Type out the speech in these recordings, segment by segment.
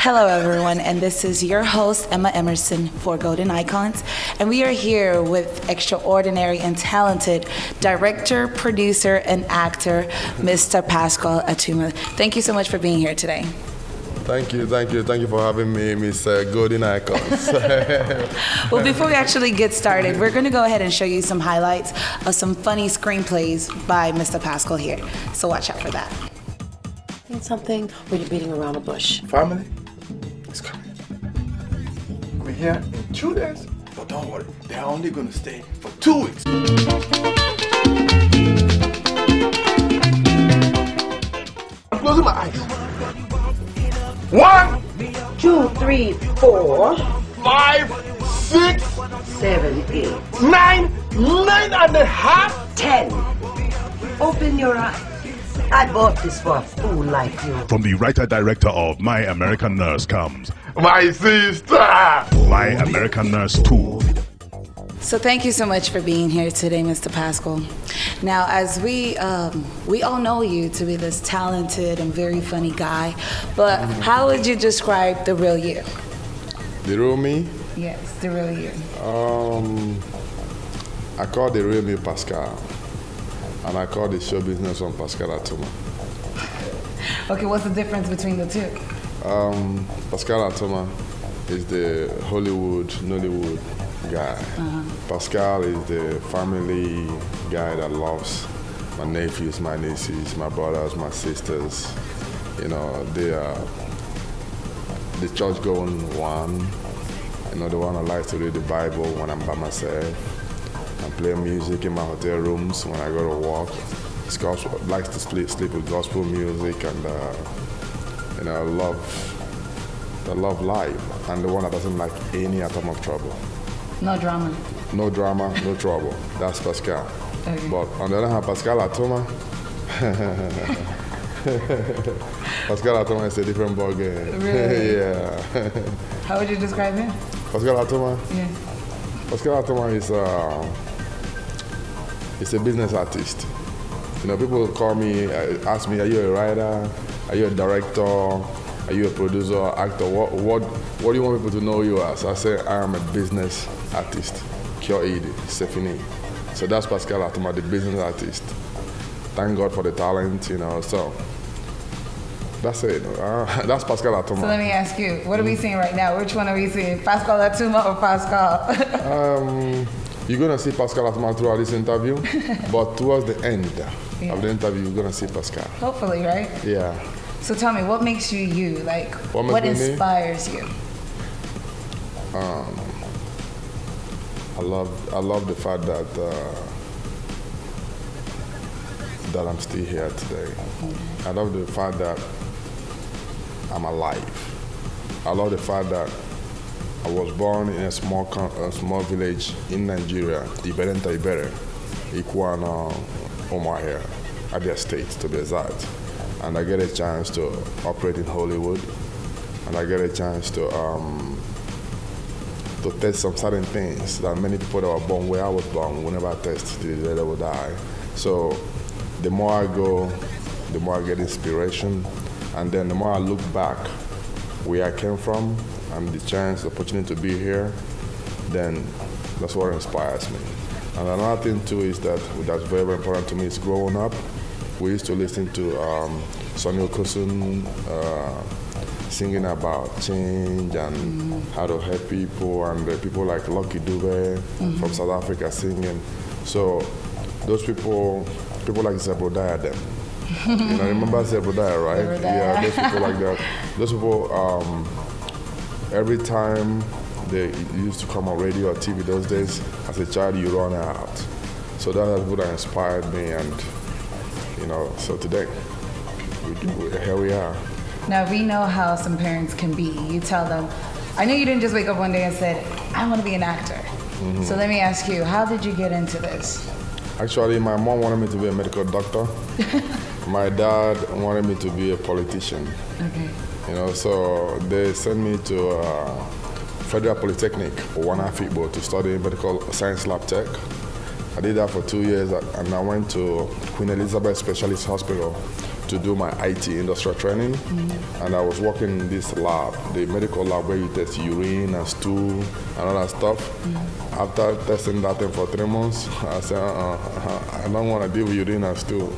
Hello, everyone, and this is your host, Emma Emerson, for Golden Icons, and we are here with extraordinary and talented director, producer, and actor, Mr. Pascal Atuma. Thank you so much for being here today. Thank you for having me, Miss Golden Icons. Well, before we actually get started, we're going to go ahead and show you some highlights of some funny screenplays by Mr. Pascal here, so watch out for that. Something where you're beating around the bush. Family is coming. We're here in 2 days, but don't worry, they're only going to stay for 2 weeks. I'm closing my eyes. 1, 2, 3, 4, 5, 6, 7, 8, 9, 9.5, 10. Open your eyes. I bought this for a fool like you. From the writer-director of My American Nurse comes my sister. My American Nurse 2. So thank you so much for being here today, Mr. Pascal. Now, as we all know you to be this talented and very funny guy, but how would you describe the real you? The real me? Yes, the real you. I call the real me Pascal, and I call the show business one Pascal Atuma. Okay, what's the difference between the two? Pascal Atuma is the Hollywood, Nollywood guy. Pascal is the family guy that loves my nephews, my nieces, my brothers, my sisters. You know, they are the church-going one. You know, the one that likes to read the Bible when I'm by myself. I play music in my hotel rooms when I go to work. Likes to sleep with gospel music, and you know, I love life, and the one that doesn't like any atom of trouble. No drama. No drama, no trouble. That's Pascal. Okay. But on the other hand, Pascal Atuma, Pascal Atuma is a different ballgame. Really? Yeah. How would you describe him? Pascal Atuma? Yeah. Pascal Atuma is a business artist. You know, people call me, ask me, are you a writer? Are you a director? Are you a producer, actor? What do you want people to know you as? I say I am a business artist. Cure Edie, Stephanie. So that's Pascal Atuma, the business artist. Thank God for the talent, you know. So that's it. That's Pascal Atuma. So let me ask you, what are we seeing right now? Which one are we seeing? Pascal Atuma or Pascal? You're gonna see Pascal Atuma throughout this interview, but towards the end of the interview, you're gonna see Pascal. Hopefully, right? Yeah. So tell me, what makes you you? Like, what inspires you? I love the fact that that I'm still here today. I love the fact that I'm alive. I love the fact that I was born in a small village in Nigeria, Ibere, Ikwana, Omahia, Abia State to be exact. And I get a chance to operate in Hollywood, and I get a chance to test some certain things that many people that were born where I was born will never test, they will die. So the more I go, the more I get inspiration, and then the more I look back where I came from and the opportunity to be here, then that's what inspires me. And another thing too is that's very, very important to me is growing up. We used to listen to Sonny Okosun singing about change and how to help people, and people like Lucky Dube from South Africa singing. So those people like Zebrodaya them. You know, remember Zebrodaya, right? Zebrodaya. Yeah, those people like that. Those people, every time they used to come on radio or TV those days, as a child you run out. So that's what inspired me, and you know, so today, here we are. Now, we know how some parents can be. You tell them, I know you didn't just wake up one day and said, I want to be an actor. So let me ask you, how did you get into this? Actually, my mom wanted me to be a medical doctor. My dad wanted me to be a politician. Okay. You know, so they sent me to Federal Polytechnic, Wanafibo, to study medical science lab tech. I did that for 2 years, and I went to Queen Elizabeth Specialist Hospital to do my IT industrial training, and I was working in this lab, the medical lab where you test urine and stool and all that stuff. After testing that thing for 3 months, I said, I don't want to deal with urine and stool.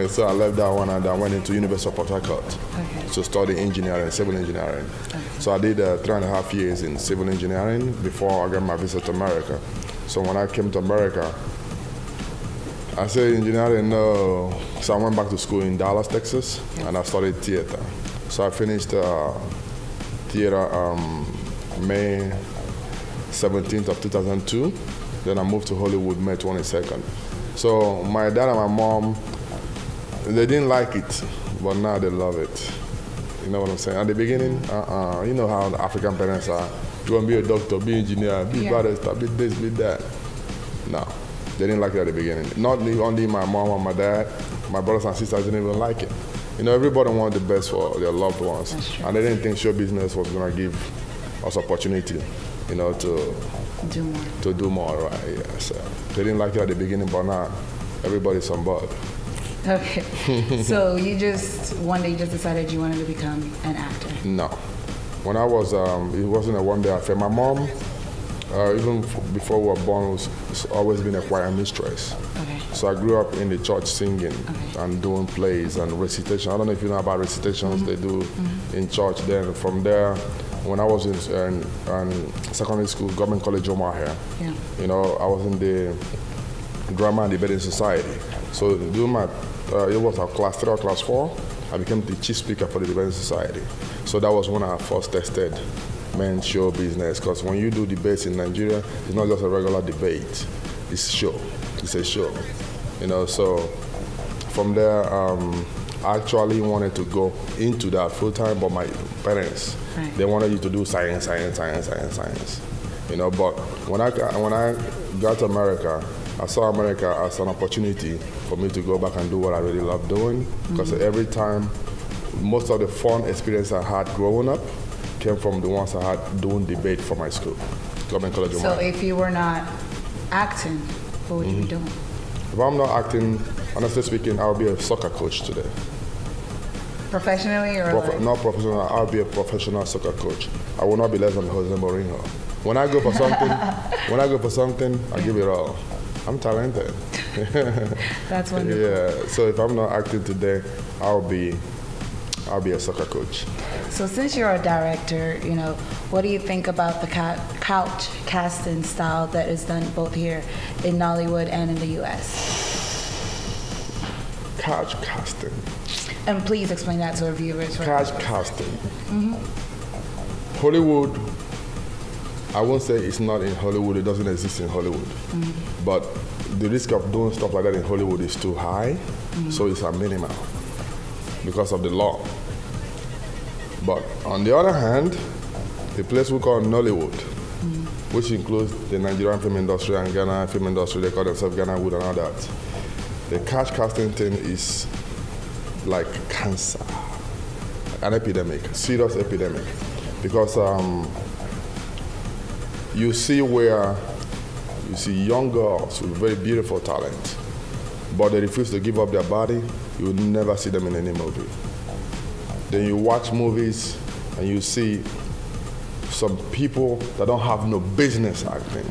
So I left that one and I went into University of Port Harcourt to study engineering, civil engineering. So I did 3.5 years in civil engineering before I got my visa to America. So when I came to America, I said engineering, no. So I went back to school in Dallas, Texas, and I studied theater. So I finished theater May 17th of 2002. Then I moved to Hollywood May 22nd. So my dad and my mom, they didn't like it, but now they love it. You know what I'm saying? At the beginning, you know how the African parents are. You want to be a doctor, be an engineer, be barrister, be this, be that. No. They didn't like it at the beginning. Not only my mom and my dad, my brothers and sisters didn't even like it. You know, everybody wanted the best for their loved ones. And they didn't think show business was going to give us opportunity, you know, to do more, right? Yeah. So they didn't like it at the beginning, but now everybody's on board. Okay. So you just, one day you just decided you wanted to become an actor? No. When I was, it wasn't a one-day affair. My mom, even before we were born, was always been a choir mistress. Okay. So I grew up in the church singing and doing plays and recitation. I don't know if you know about recitations they do in church. Then from there, when I was in secondary school, Government College Omaha, you know, I was in the drama and debating society. So during my, it was our class 3 or class 4, I became the chief speaker for the debating society. So that was when I first tested men's show business, because when you do debates in Nigeria, it's not just a regular debate, it's show, it's a show, you know. So from there, I actually wanted to go into that full time, but my parents, they wanted you to do science, you know. But when I got to America, I saw America as an opportunity for me to go back and do what I really love doing, because every time, most of the fun experience I had growing up came from the ones I had doing debate for my school, Government College. So if you were not acting, what would you be doing? If I'm not acting, honestly speaking, I'll be a soccer coach today. Professionally or not professional, I'll be a professional soccer coach. I will not be less than Jose Mourinho. When I go for something, I give it all. I'm talented. That's wonderful. Yeah. So if I'm not acting today, I'll be a soccer coach. So since you're a director, you know, what do you think about the couch casting style that is done both here in Nollywood and in the U.S.? Couch casting. And please explain that to our viewers. Couch casting. Hollywood, I won't say it's not in Hollywood, it doesn't exist in Hollywood. But the risk of doing stuff like that in Hollywood is too high, so it's a minimum because of the law. But on the other hand, the place we call Nollywood, which includes the Nigerian film industry and Ghana film industry, they call themselves Ghana Wood and all that. The couch casting thing is like cancer, an epidemic, serious epidemic. Because you see young girls with very beautiful talent, but they refuse to give up their body, you will never see them in any movie. Then you watch movies and you see some people that don't have no business acting.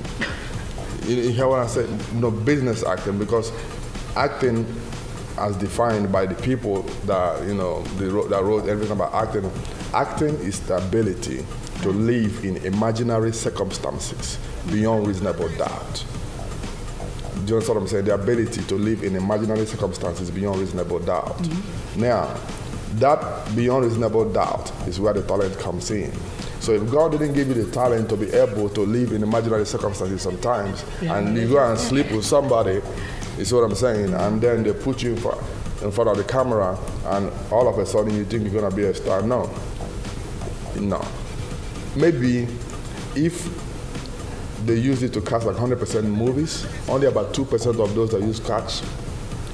You hear what I said? No business acting, because acting, as defined by the people that, you know, that wrote everything about acting, acting is the ability to live in imaginary circumstances beyond reasonable doubt. Do you understand what I'm saying? The ability to live in imaginary circumstances beyond reasonable doubt. Now, that beyond reasonable doubt is where the talent comes in. So if God didn't give you the talent to be able to live in imaginary circumstances sometimes, and you go and sleep with somebody, is what I'm saying, and then they put you in front of the camera, and all of a sudden you think you're gonna be a star. No. Maybe if they use it to cast like 100% movies, only about 2% of those that use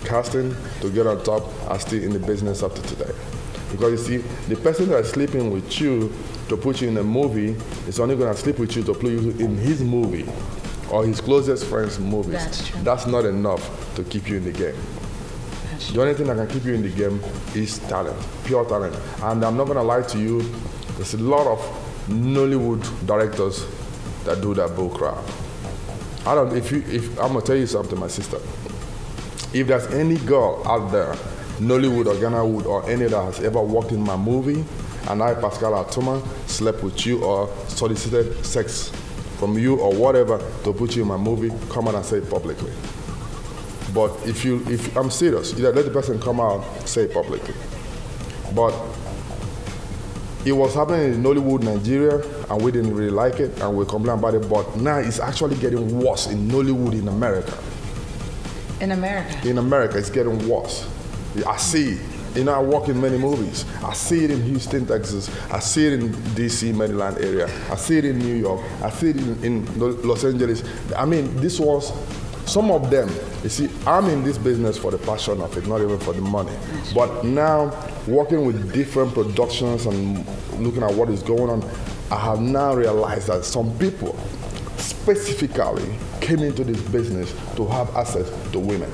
casting to get on top are still in the business up to today. Because you see, the person that's sleeping with you to put you in a movie is only going to sleep with you to put you in his movie or his closest friend's movies. That's true. That's not enough to keep you in the game. much. The only thing that can keep you in the game is talent, pure talent. And I'm not gonna lie to you, there's a lot of Nollywood directors that do that bull crap. If I'm gonna tell you something, my sister. If there's any girl out there, Nollywood or Ghana Wood or any that has ever worked in my movie, and I, Pascal Atuma, slept with you or solicited sex from you or whatever to put you in my movie, come out and say it publicly. But if I'm serious, either let the person come out, say it publicly. But it was happening in Nollywood, Nigeria, and we didn't really like it, and we complained about it, but now it's actually getting worse in Nollywood in America. In America? In America, it's getting worse. I see it. You know, I work in many movies. I see it in Houston, Texas. I see it in DC, Maryland area. I see it in New York. I see it in Los Angeles. I mean, this was, some of them, you see, I'm in this business for the passion of it, not even for the money. But now, working with different productions and looking at what is going on, I have now realized that some people specifically came into this business to have access to women.